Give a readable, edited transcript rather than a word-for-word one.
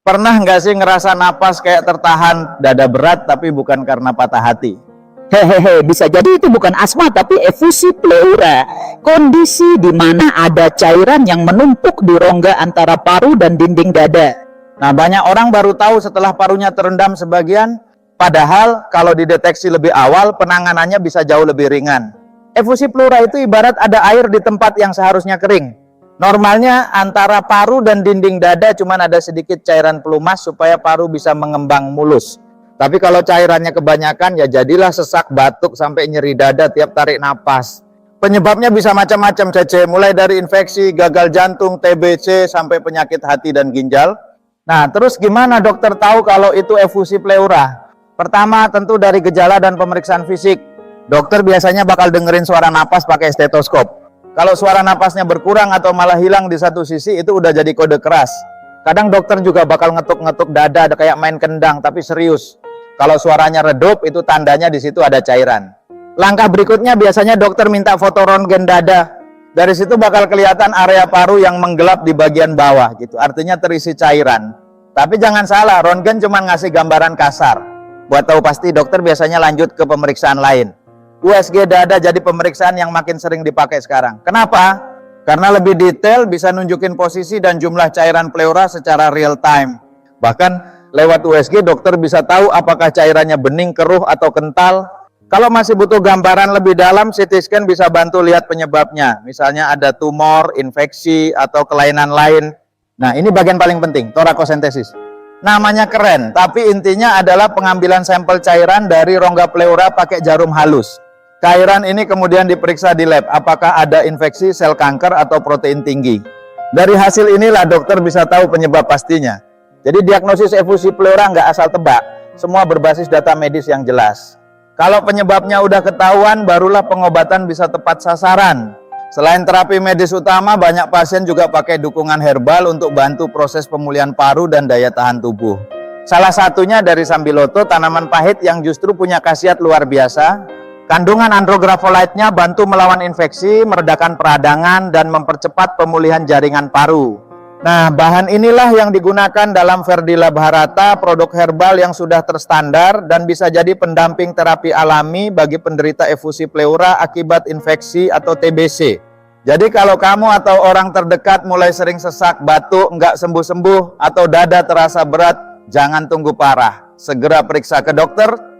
Pernah nggak sih ngerasa napas kayak tertahan, dada berat tapi bukan karena patah hati? Hehehe, bisa jadi itu bukan asma tapi efusi pleura. Kondisi di mana ada cairan yang menumpuk di rongga antara paru dan dinding dada. Nah, banyak orang baru tahu setelah parunya terendam sebagian, padahal kalau dideteksi lebih awal, penanganannya bisa jauh lebih ringan. Efusi pleura itu ibarat ada air di tempat yang seharusnya kering. Normalnya antara paru dan dinding dada cuma ada sedikit cairan pelumas supaya paru bisa mengembang mulus. Tapi kalau cairannya kebanyakan ya jadilah sesak, batuk, sampai nyeri dada tiap tarik napas. Penyebabnya bisa macam-macam, Cece, mulai dari infeksi, gagal jantung, TBC, sampai penyakit hati dan ginjal. Nah, terus gimana dokter tahu kalau itu efusi pleura? Pertama, tentu dari gejala dan pemeriksaan fisik. Dokter biasanya bakal dengerin suara napas pakai stetoskop. Kalau suara napasnya berkurang atau malah hilang di satu sisi, itu udah jadi kode keras. Kadang dokter juga bakal ngetuk-ngetuk dada, ada kayak main kendang, tapi serius. Kalau suaranya redup, itu tandanya di situ ada cairan. Langkah berikutnya biasanya dokter minta foto röntgen dada. Dari situ bakal kelihatan area paru yang menggelap di bagian bawah, gitu. Artinya terisi cairan. Tapi jangan salah, röntgen cuma ngasih gambaran kasar. Buat tahu pasti, dokter biasanya lanjut ke pemeriksaan lain. USG dada jadi pemeriksaan yang makin sering dipakai sekarang. Kenapa? Karena lebih detail, bisa nunjukin posisi dan jumlah cairan pleura secara real time. Bahkan lewat USG dokter bisa tahu apakah cairannya bening, keruh, atau kental. Kalau masih butuh gambaran lebih dalam, CT scan bisa bantu lihat penyebabnya. Misalnya ada tumor, infeksi, atau kelainan lain. Nah, ini bagian paling penting, torakosentesis. Namanya keren, tapi intinya adalah pengambilan sampel cairan dari rongga pleura pakai jarum halus. Cairan ini kemudian diperiksa di lab, apakah ada infeksi, sel kanker, atau protein tinggi. Dari hasil inilah dokter bisa tahu penyebab pastinya. Jadi diagnosis efusi pleura nggak asal tebak, semua berbasis data medis yang jelas. Kalau penyebabnya udah ketahuan, barulah pengobatan bisa tepat sasaran. Selain terapi medis utama, banyak pasien juga pakai dukungan herbal untuk bantu proses pemulihan paru dan daya tahan tubuh. Salah satunya dari sambiloto, tanaman pahit yang justru punya khasiat luar biasa. Kandungan andrografolite-nya bantu melawan infeksi, meredakan peradangan, dan mempercepat pemulihan jaringan paru. Nah, bahan inilah yang digunakan dalam Verdila Bharata, produk herbal yang sudah terstandar dan bisa jadi pendamping terapi alami bagi penderita efusi pleura akibat infeksi atau TBC. Jadi kalau kamu atau orang terdekat mulai sering sesak, batuk, nggak sembuh-sembuh, atau dada terasa berat, jangan tunggu parah. Segera periksa ke dokter.